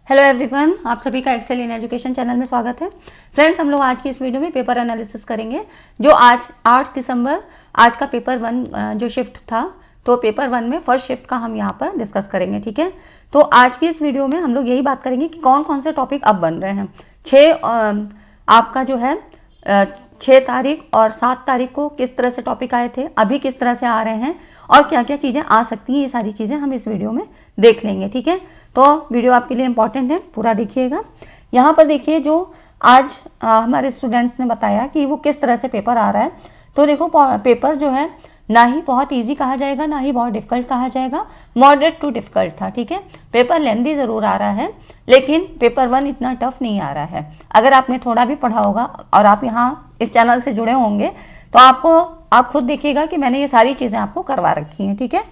Hello everyone, आप सभी का एक्सेल इन एजुकेशन चैनल में स्वागत है। फ्रेंड्स, हम लोग आज की इस वीडियो में पेपर एनालिसिस करेंगे। जो आज 8 दिसंबर आज का पेपर 1 जो शिफ्ट था, तो पेपर 1 में फर्स्ट शिफ्ट का हम यहाँ पर डिस्कस करेंगे। ठीक है, तो आज की इस वीडियो में हम लोग यही बात करेंगे कि कौन कौन से टॉपिक अब बन रहे हैं। 6 तारीख और 7 तारीख को किस तरह से टॉपिक आए थे, अभी किस तरह से आ रहे हैं और क्या क्या चीज़ें आ सकती हैं, ये सारी चीज़ें हम इस वीडियो में देख लेंगे। ठीक है, तो वीडियो आपके लिए इम्पॉर्टेंट है, पूरा देखिएगा। यहाँ पर देखिए जो आज हमारे स्टूडेंट्स ने बताया कि वो किस तरह से पेपर आ रहा है। तो देखो, पेपर जो है ना ही बहुत इजी कहा जाएगा, ना ही बहुत डिफिकल्ट कहा जाएगा, मॉडरेट टू डिफिकल्ट था। ठीक है, पेपर लेंदी ज़रूर आ रहा है, लेकिन पेपर 1 इतना टफ नहीं आ रहा है। अगर आपने थोड़ा भी पढ़ा होगा और आप यहाँ इस चैनल से जुड़े होंगे तो आप खुद देखिएगा कि मैंने ये सारी चीज़ें आपको करवा रखी हैं। ठीक है,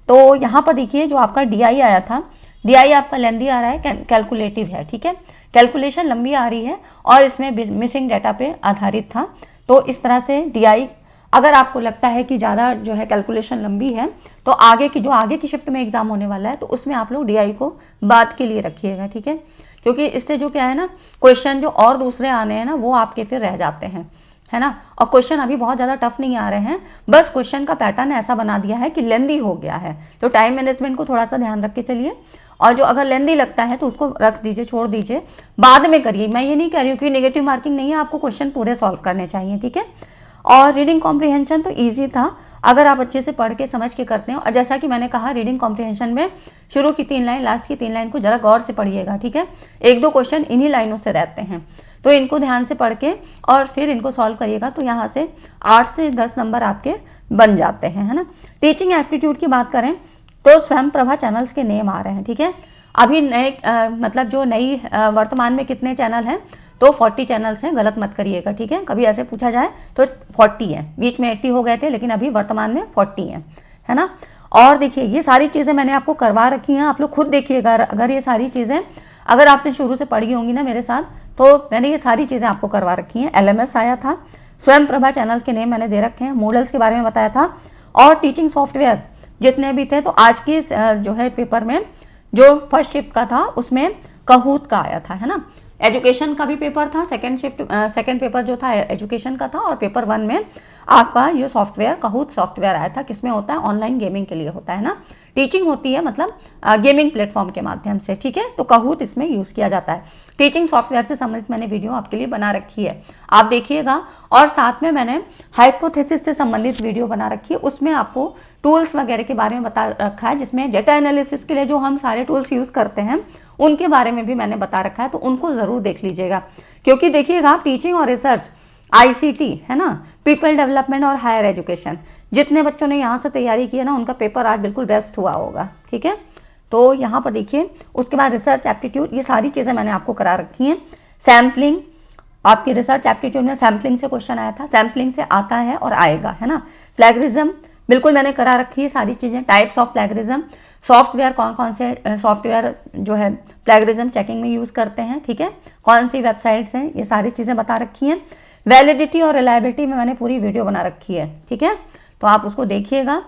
तो यहाँ पर देखिए जो आपका DI आया था, DI आपका लेंदी आ रहा है, कैलकुलेटिव है। ठीक है, कैलकुलेशन लंबी आ रही है और इसमें मिसिंग डाटा पे आधारित था। तो इस तरह से DI, अगर आपको लगता है कि ज़्यादा जो है कैलकुलेशन लंबी है, तो आगे की शिफ्ट में एग्जाम होने वाला है, तो उसमें आप लोग DI को बाद के लिए रखिएगा। ठीक है, क्योंकि इससे जो क्या है ना, क्वेश्चन जो और दूसरे आने हैं ना, वो आपके फिर रह जाते हैं, है ना। और क्वेश्चन अभी बहुत ज़्यादा टफ नहीं आ रहे हैं, बस क्वेश्चन का पैटर्न ऐसा बना दिया है कि लेंदी हो गया है। तो टाइम मैनेजमेंट को थोड़ा सा ध्यान रख के चलिए, और जो अगर लेंदी लगता है तो उसको रख दीजिए, छोड़ दीजिए, बाद में करिए। मैं ये नहीं कह रही हूँ कि नेगेटिव मार्किंग नहीं है, आपको क्वेश्चन पूरे सॉल्व करने चाहिए। ठीक है, और रीडिंग कॉम्प्रिहेंशन तो ईजी था, अगर आप अच्छे से पढ़ के समझ के करते हैं। और जैसा कि मैंने कहा, रीडिंग कॉम्प्रिहेंशन में शुरू की 3 लाइन, लास्ट की 3 लाइन को जरा गौर से पढ़िएगा। ठीक है, 1-2 क्वेश्चन इन्हीं लाइनों से रहते हैं, तो इनको ध्यान से पढ़ के और फिर इनको सॉल्व करिएगा, तो यहाँ से 8 से 10 नंबर आपके बन जाते हैं, है ना। टीचिंग एप्टीट्यूड की बात करें तो स्वयं प्रभा चैनल्स के नेम आ रहे हैं। ठीक है, अभी नए मतलब जो नई वर्तमान में कितने चैनल हैं, तो 40 चैनल्स हैं, गलत मत करिएगा। ठीक है, कभी ऐसे पूछा जाए तो 40 हैं, बीच में 80 हो गए थे, लेकिन अभी वर्तमान में 40 हैं, है ना। और देखिए ये सारी चीज़ें मैंने आपको करवा रखी हैं, आप लोग खुद देखिएगा। अगर ये सारी चीज़ें अगर आपने शुरू से पढ़ी होंगी ना मेरे साथ, तो मैंने ये सारी चीज़ें आपको करवा रखी हैं। LMS आया था, स्वयं प्रभा चैनल्स के नेम मैंने दे रखे हैं, मॉडल्स के बारे में बताया था, और टीचिंग सॉफ्टवेयर जितने भी थे। तो आज की जो है पेपर में जो फर्स्ट शिफ्ट का था, उसमें कहूत का आया था, है ना। एजुकेशन का भी पेपर था, सेकंड पेपर जो था एजुकेशन का था, और पेपर 1 में आपका ये सॉफ्टवेयर कहूत सॉफ्टवेयर आया था। किसमें होता है? ऑनलाइन गेमिंग के लिए होता है ना, टीचिंग होती है, मतलब गेमिंग प्लेटफॉर्म के माध्यम से। ठीक है, तो कहूत इसमें यूज़ किया जाता है। टीचिंग सॉफ्टवेयर से संबंधित मैंने वीडियो आपके लिए बना रखी है, आप देखिएगा। और साथ में मैंने हाइपोथेसिस से संबंधित वीडियो बना रखी है, उसमें आपको टूल्स वगैरह के बारे में बता रखा है, जिसमें डेटा एनालिसिस के लिए जो हम सारे टूल्स यूज़ करते हैं उनके बारे में भी मैंने बता रखा है, तो उनको ज़रूर देख लीजिएगा। क्योंकि देखिएगा, आप टीचिंग और रिसर्च, ICT, है ना, पीपल डेवलपमेंट और हायर एजुकेशन, जितने बच्चों ने यहाँ से तैयारी की है ना, उनका पेपर आज बिल्कुल बेस्ट हुआ होगा। ठीक है, तो यहाँ पर देखिए, उसके बाद रिसर्च एप्टीट्यूड, ये सारी चीज़ें मैंने आपको करा रखी हैं। सैम्पलिंग, आपकी रिसर्च एप्टीट्यूड में सैम्पलिंग से क्वेश्चन आया था, सैम्पलिंग से आता है और आएगा, है ना। प्लेगरिज्म बिल्कुल मैंने करा रखी है सारी चीज़ें। टाइप्स ऑफ प्लेगरिज्म, सॉफ्टवेयर कौन कौन से सॉफ्टवेयर जो है प्लेगरिज्म चेकिंग में यूज़ करते हैं, ठीक है, कौन सी वेबसाइट्स हैं, ये सारी चीज़ें बता रखी हैं। वैलिडिटी और रिलायबिलिटी में मैंने पूरी वीडियो बना रखी है। ठीक है, तो आप उसको देखिएगा।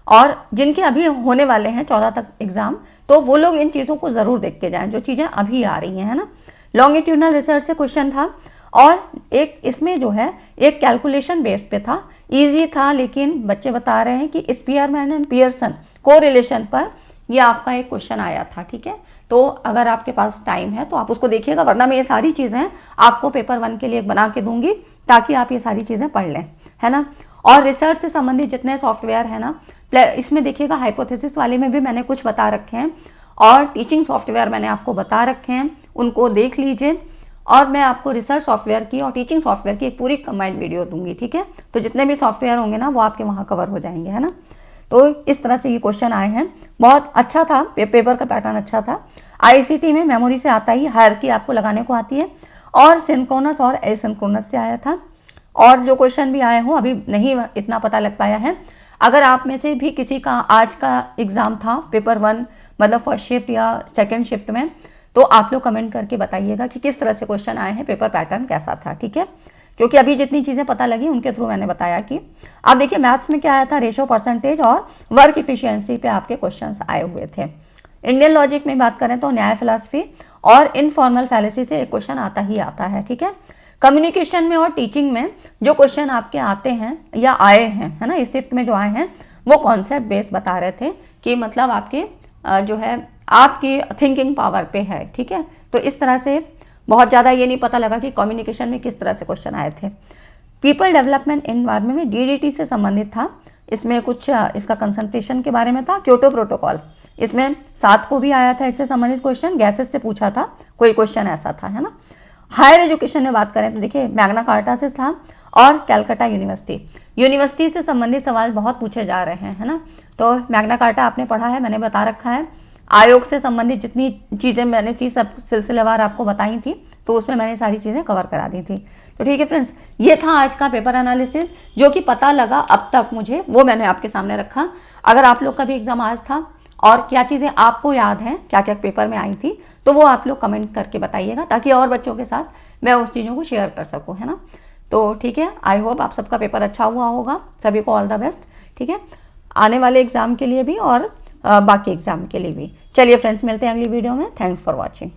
और जिनके अभी होने वाले हैं 14 तक एग्ज़ाम, तो वो लोग इन चीज़ों को ज़रूर देख के जाएँ, जो चीज़ें अभी आ रही हैं, है ना। लॉन्गिट्यूडनल रिसर्च से क्वेश्चन था, और एक इसमें जो है एक कैलकुलेशन बेस पे था, इजी था, लेकिन बच्चे बता रहे हैं कि स्पीयरमैन एंड पियर्सन कोरिलेशन पर ये आपका एक क्वेश्चन आया था। ठीक है, तो अगर आपके पास टाइम है तो आप उसको देखिएगा, वरना मैं ये सारी चीज़ें आपको पेपर 1 के लिए बना के दूंगी, ताकि आप ये सारी चीज़ें पढ़ लें, है ना। और रिसर्च से संबंधित जितने सॉफ्टवेयर है ना, इसमें देखिएगा हाइपोथेसिस वाले में भी मैंने कुछ बता रखे हैं, और टीचिंग सॉफ्टवेयर मैंने आपको बता रखे हैं, उनको देख लीजिए। और मैं आपको रिसर्च सॉफ्टवेयर की और टीचिंग सॉफ्टवेयर की एक पूरी कंबाइंड वीडियो दूंगी। ठीक है, तो जितने भी सॉफ्टवेयर होंगे ना, वो आपके वहाँ कवर हो जाएंगे, है ना। तो इस तरह से ये क्वेश्चन आए हैं, बहुत अच्छा था, पेपर का पैटर्न अच्छा था। ICT में मेमोरी से आता ही, हायरार्की आपको लगाने को आती है, और सिंक्रोनस और एसिंक्रोनस से आया था। और जो क्वेश्चन भी आए हों, अभी नहीं इतना पता लग पाया है। अगर आप में से भी किसी का आज का एग्ज़ाम था पेपर 1, मतलब फर्स्ट शिफ्ट या सेकेंड शिफ्ट में, तो आप लोग कमेंट करके बताइएगा कि किस तरह से क्वेश्चन आए हैं, पेपर पैटर्न कैसा था। ठीक है, क्योंकि अभी जितनी चीज़ें पता लगी उनके थ्रू मैंने बताया कि आप देखिए, मैथ्स में क्या आया था, रेशो, परसेंटेज और वर्क इफिशियंसी पे आपके क्वेश्चंस आए हुए थे। इंडियन लॉजिक में बात करें तो न्याय, फिलॉसफी और इनफॉर्मल फैलेसी से एक क्वेश्चन आता ही आता है, ठीक है। कम्युनिकेशन में और टीचिंग में जो क्वेश्चन आपके आते हैं या आए हैं, है ना, इस शिफ्ट में जो आए हैं वो कॉन्सेप्ट बेस बता रहे थे कि मतलब आपके जो है आपकी थिंकिंग पावर पे है, ठीक है। तो इस तरह से बहुत ज़्यादा ये नहीं पता लगा कि कम्युनिकेशन में किस तरह से क्वेश्चन आए थे। पीपल डेवलपमेंट एनवायरनमेंट में डीडीटी से संबंधित था, इसमें कुछ इसका कंसंट्रेशन के बारे में था। क्योटो प्रोटोकॉल, इसमें 7 को भी आया था इससे संबंधित क्वेश्चन, गैसेस से पूछा था कोई क्वेश्चन ऐसा था, है ना। हायर एजुकेशन में बात करें तो देखिए मैग्ना कार्टा से था और कैलकाटा यूनिवर्सिटी से संबंधित सवाल बहुत पूछे जा रहे हैं, है ना। तो मैग्ना कार्टा आपने पढ़ा है, मैंने बता रखा है। आयोग से संबंधित जितनी चीज़ें मैंने थी सब सिलसिलेवार आपको बताई थी, तो उसमें मैंने सारी चीज़ें कवर करा दी थी। तो ठीक है फ्रेंड्स, ये था आज का पेपर एनालिसिस जो कि पता लगा अब तक मुझे, वो मैंने आपके सामने रखा। अगर आप लोग का भी एग्जाम आज था और क्या चीज़ें आपको याद हैं, क्या क्या पेपर में आई थी, तो वो आप लोग कमेंट करके बताइएगा ताकि और बच्चों के साथ मैं उस चीज़ों को शेयर कर सकूँ, है ना। तो ठीक है, आई होप आप सबका पेपर अच्छा हुआ होगा, सभी को ऑल द बेस्ट, ठीक है, आने वाले एग्जाम के लिए भी और बाकी एग्जाम के लिए भी। चलिए फ्रेंड्स, मिलते हैं अगली वीडियो में। Thanks for watching.